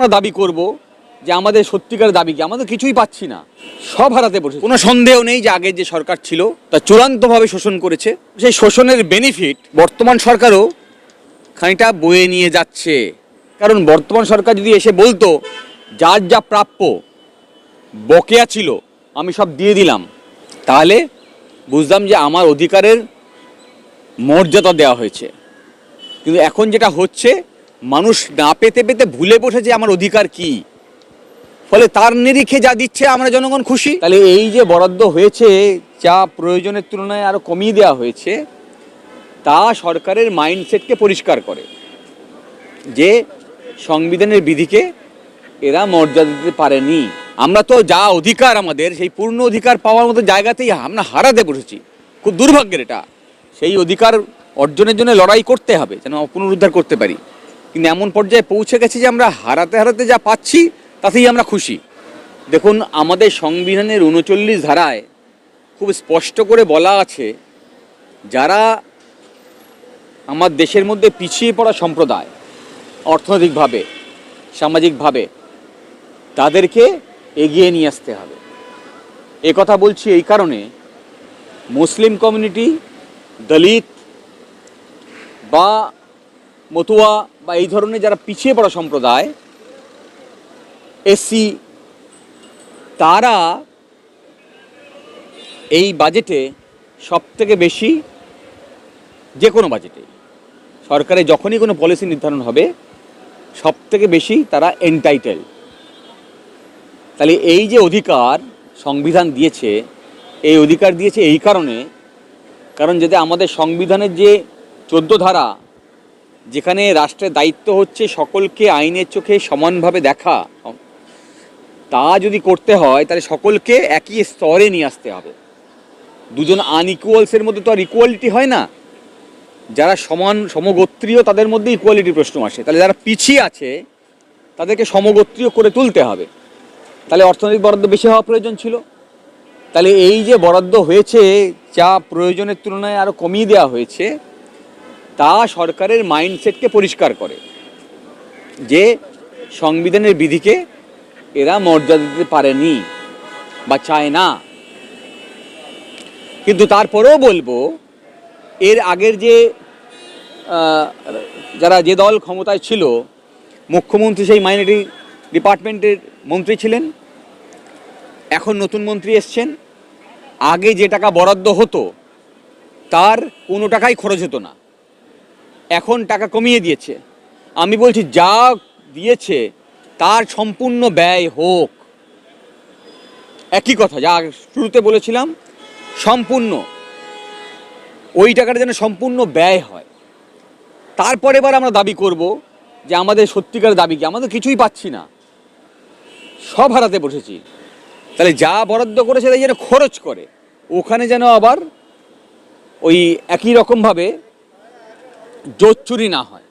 আমরা দাবি করব যে আমাদের সত্যিকার দাবি কি, আমাদের কিছুই পাচ্ছি না, সব হারাতে বসে। কোনো সন্দেহ নেই যে আগের যে সরকার ছিল তা চূড়ান্তভাবে শোষণ করেছে। সেই শোষণের বেনিফিট বর্তমান সরকারও খানিকটা বয়ে নিয়ে যাচ্ছে। কারণ বর্তমান সরকার যদি এসে বলতো যার যা প্রাপ্য বকেয়া ছিল আমি সব দিয়ে দিলাম, তাহলে বুঝলাম যে আমার অধিকারের মর্যাদা দেওয়া হয়েছে। কিন্তু এখন যেটা হচ্ছে, মানুষ না পেতে পেতে ভুলে বসেছে আমার অধিকার কি, ফলে তার নিরিখে যা দিচ্ছে আমরা জনগণ খুশি। তাহলে এই যে বরাদ্দ হয়েছে, যা প্রয়োজনের তুলনায় আরও কমিয়ে দেওয়া হয়েছে, তা সরকারের মাইন্ডসেটকে পরিষ্কার করে যে সংবিধানের বিধিকে এরা মর্যাদা দিতে পারেনি। আমরা তো যা অধিকার আমাদের, সেই পূর্ণ অধিকার পাওয়ার মতো জায়গাতেই আমরা হারাতে বসেছি। খুব দুর্ভাগ্যের এটা। সেই অধিকার অর্জনের জন্য লড়াই করতে হবে যেন পুনরুদ্ধার করতে পারি। কিন্তু এমন পর্যায়ে পৌঁছে গেছি যে আমরা হারাতে হারাতে যা পাচ্ছি তাতেই আমরা খুশি। দেখুন, আমাদের সংবিধানের ৩৯ ধারায় খুব স্পষ্ট করে বলা আছে, যারা আমার দেশের মধ্যে পিছিয়ে পড়া সম্প্রদায়, অর্থনৈতিকভাবে সামাজিকভাবে, তাদেরকে এগিয়ে নিয়ে আসতে হবে। এ কথা বলছি এই কারণে, মুসলিম কমিউনিটি, দলিত বা মতুয়া বা এই ধরনের যারা পিছিয়ে পড়া সম্প্রদায়, এসসি, তারা এই বাজেটে সবথেকে বেশি, যে কোনো বাজেটে সরকারের যখনই কোনো পলিসি নির্ধারণ হবে সবথেকে বেশি তারা এন্টাইটেল। তাহলে এই যে অধিকার সংবিধান দিয়েছে, এই অধিকার দিয়েছে এই কারণ যাতে আমাদের সংবিধানের যে 14 ধারা, যেখানে রাষ্ট্রের দায়িত্ব হচ্ছে সকলকে আইনের চোখে সমানভাবে দেখা, তা যদি করতে হয় তাহলে সকলকে একই স্তরে নিয়ে আসতে হবে। দুজন আনইকুয়ালসের মধ্যে তো আর ইকুয়ালিটি হয় না। যারা সমগোত্রীয় তাদের মধ্যে ইকুয়ালিটির প্রশ্ন আসে। তাহলে যারা পিছিয়ে আছে তাদেরকে সমগোত্রীয় করে তুলতে হবে। তাহলে অর্থনৈতিক বরাদ্দ বেশি হওয়া প্রয়োজন ছিল। তাহলে এই যে বরাদ্দ হয়েছে, যা প্রয়োজনের তুলনায় আরও কমিয়ে দেওয়া হয়েছে, তা সরকারের মাইন্ডসেটকে পরিষ্কার করে যে সংবিধানের বিধিকে এরা মর্যাদা দিতে পারেনি বা চায় না। কিন্তু তারপরেও বলবো, এর আগের যে যারা যে দল ক্ষমতায় ছিল, মুখ্যমন্ত্রী সেই মাইনরিটি ডিপার্টমেন্টের মন্ত্রী ছিলেন, এখন নতুন মন্ত্রী এসছেন। আগে যে টাকা বরাদ্দ হতো তার কোনো টাকাই খরচ হতো না, এখন টাকা কমিয়ে দিয়েছে। আমি বলছি যা দিয়েছে তার সম্পূর্ণ ব্যয় হোক। একই কথা যা শুরুতে বলেছিলাম, সম্পূর্ণ ওই টাকাটা যেন সম্পূর্ণ ব্যয় হয়। তারপরে এবার আমরা দাবি করব যে আমাদের সত্যিকার দাবি কি, আমাদের কিছুই পাচ্ছি না, সব হারাতে বসেছি। তাহলে যা বরাদ্দ করেছে তাই যেন খরচ করে, ওখানে যেন আবার ওই একই রকমভাবে জোট চুরি না হয়।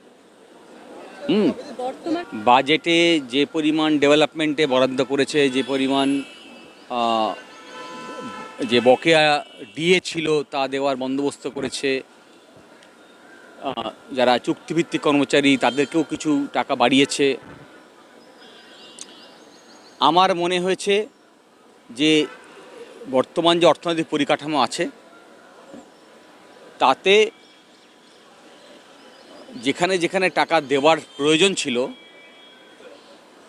বাজেটে যে পরিমাণ ডেভেলপমেন্টে বরাদ্দ করেছে, যে পরিমাণ যে বকেয়া দিয়েছিল তা দেওয়ার বন্দোবস্ত করেছে, যারা চুক্তিভিত্তিক কর্মচারী তাদেরকেও কিছু টাকা বাড়িয়েছে। আমার মনে হয়েছে যে বর্তমান যে অর্থনৈতিক পরিকাঠামো আছে তাতে যেখানে যেখানে টাকা দেওয়ার প্রয়োজন ছিল,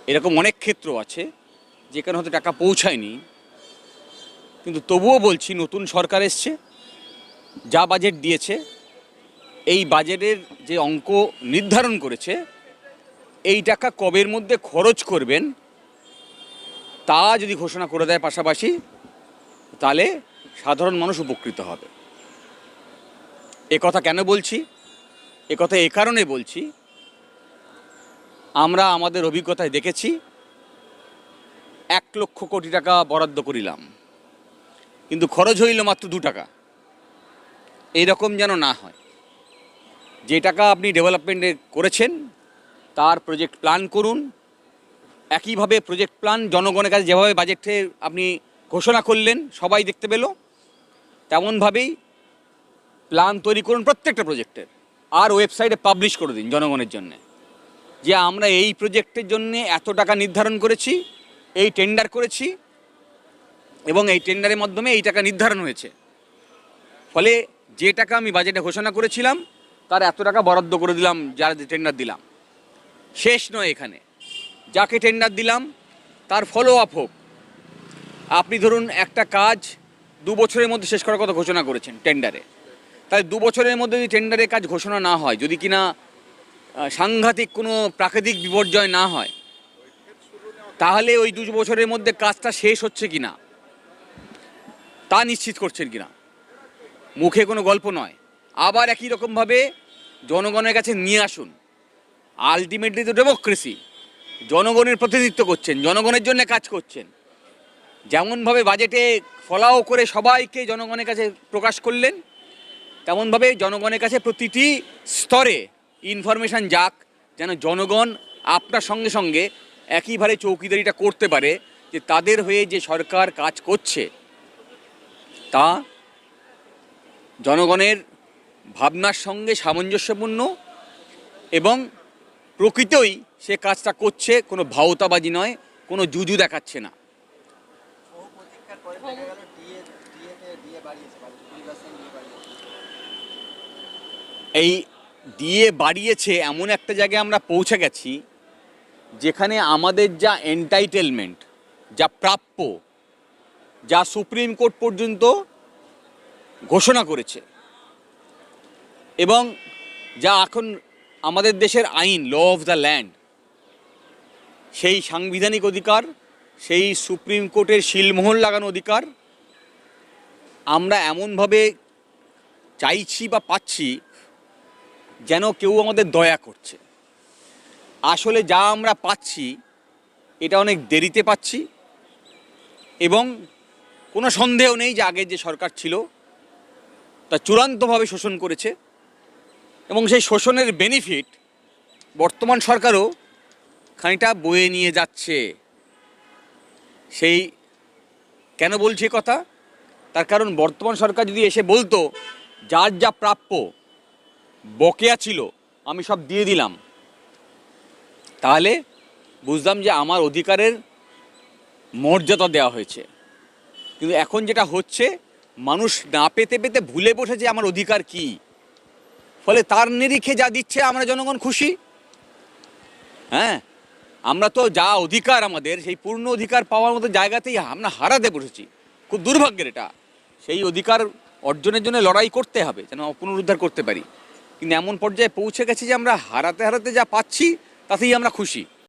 এরকম অনেক ক্ষেত্র আছে যেখানে হয়তো টাকা পৌঁছায়নি, কিন্তু তবুও বলছি নতুন সরকার এসছে, যা বাজেট দিয়েছে, এই বাজেটের যে অঙ্ক নির্ধারণ করেছে, এই টাকা কবের মধ্যে খরচ করবেন তা যদি ঘোষণা করে দেয় পাশাপাশি, তাহলে সাধারণ মানুষ উপকৃত হবে। এ কথা কেন বলছি? এ কথা এ কারণে বলছি, আমরা আমাদের অভিজ্ঞতায় দেখেছি 1 লক্ষ কোটি টাকা বরাদ্দ করিলাম, কিন্তু খরচ হইল মাত্র 2 টাকা। এইরকম যেন না হয়। যে টাকা আপনি ডেভেলপমেন্টে করেছেন তার প্রজেক্ট প্ল্যান করুন। একইভাবে প্রজেক্ট প্ল্যান জনগণের কাছে যেভাবে বাজেটে আপনি ঘোষণা করলেন সবাই দেখতে পেল, তেমনভাবেই প্ল্যান তৈরি করুন প্রত্যেকটা প্রজেক্টের, আর ওয়েবসাইটে পাবলিশ করে দিন জনগণের জন্যে। যে আমরা এই প্রজেক্টের জন্য এত টাকা নির্ধারণ করেছি, এই টেন্ডার করেছি এবং এই টেন্ডারের মাধ্যমে এই টাকা নির্ধারণ হয়েছে। ফলে যে টাকা আমি বাজেটে ঘোষণা করেছিলাম তার এত টাকা বরাদ্দ করে দিলাম, যারা টেন্ডার দিলাম। শেষ নয়, এখানে যাকে টেন্ডার দিলাম তার ফলো আপ হোক। আপনি ধরুন একটা কাজ 2 বছরের মধ্যে শেষ করার কথা ঘোষণা করেছেন টেন্ডারে, তাই 2 বছরের মধ্যে যদি টেন্ডারের কাজ ঘোষণা না হয়, যদি কিনা সাংঘাতিক কোনো প্রাকৃতিক বিপর্যয় না হয়, তাহলে ওই 2 বছরের মধ্যে কাজটা শেষ হচ্ছে কিনা তা নিশ্চিত করছেন কিনা। মুখে কোনো গল্প নয়। আবার একই রকমভাবে জনগণের কাছে নিয়ে আসুন। আলটিমেটলি তো ডেমোক্রেসি, জনগণের প্রতিনিধিত্ব করছেন, জনগণের জন্য কাজ করছেন। যেমনভাবে বাজেটে ফলাও করে সবাইকে জনগণের কাছে প্রকাশ করলেন, তেমনভাবে জনগণের কাছে প্রতিটি স্তরে ইনফরমেশান যাক, যেন জনগণ আপনার সঙ্গে সঙ্গে একইভাবে চৌকিদারিটা করতে পারে যে তাদের হয়ে যে সরকার কাজ করছে তা জনগণের ভাবনার সঙ্গে সামঞ্জস্যপূর্ণ এবং প্রকৃতই সে কাজটা করছে, কোনো ভাওতাবাজি নয়, কোনো জুজু দেখাচ্ছে না। এই দিয়ে বাড়িয়েছে এমন একটা জায়গায় আমরা পৌঁছে গেছি যেখানে আমাদের যা এন্টাইটেলমেন্ট, যা প্রাপ্য, যা সুপ্রিম কোর্ট পর্যন্ত ঘোষণা করেছে এবং যা এখন আমাদের দেশের আইন, ল অফ দ্য ল্যান্ড, সেই সাংবিধানিক অধিকার, সেই সুপ্রিম কোর্টের শিলমোহর লাগানো অধিকার আমরা এমনভাবে চাইছি বা পাচ্ছি যেন কেউ আমাদের দয়া করছে। আসলে যা আমরা পাচ্ছি এটা অনেক দেরিতে পাচ্ছি এবং কোনো সন্দেহ নেই যে আগের যে সরকার ছিল তা চূড়ান্তভাবে শোষণ করেছে এবং সেই শোষণের বেনিফিট বর্তমান সরকারও খানিকটা বয়ে নিয়ে যাচ্ছে। সেই কেন বলছি কথা, তার কারণ বর্তমান সরকার যদি এসে বলতো যার যা প্রাপ্য বকেয়া ছিল আমি সব দিয়ে দিলাম, তাহলে বুঝলাম যে আমার অধিকারের মর্যাদা দেওয়া হয়েছে। কিন্তু এখন যেটা হচ্ছে, মানুষ না পেতে পেতে ভুলে বসেছে আমার অধিকার কি, ফলে তার নিরিখে যা দিচ্ছে আমরা জনগণ খুশি। হ্যাঁ, আমরা তো যা অধিকার আমাদের, সেই পূর্ণ অধিকার পাওয়ার মতো জায়গাতেই আমরা হারাতে বসেছি। খুব দুর্ভাগ্যের এটা। সেই অধিকার অর্জনের জন্য লড়াই করতে হবে যেন পুনরুদ্ধার করতে পারি। কিন্তু এমন পর্যায়ে পৌঁছে গেছি যে আমরা হারাতে হারাতে যা পাচ্ছি তাতেই আমরা খুশি।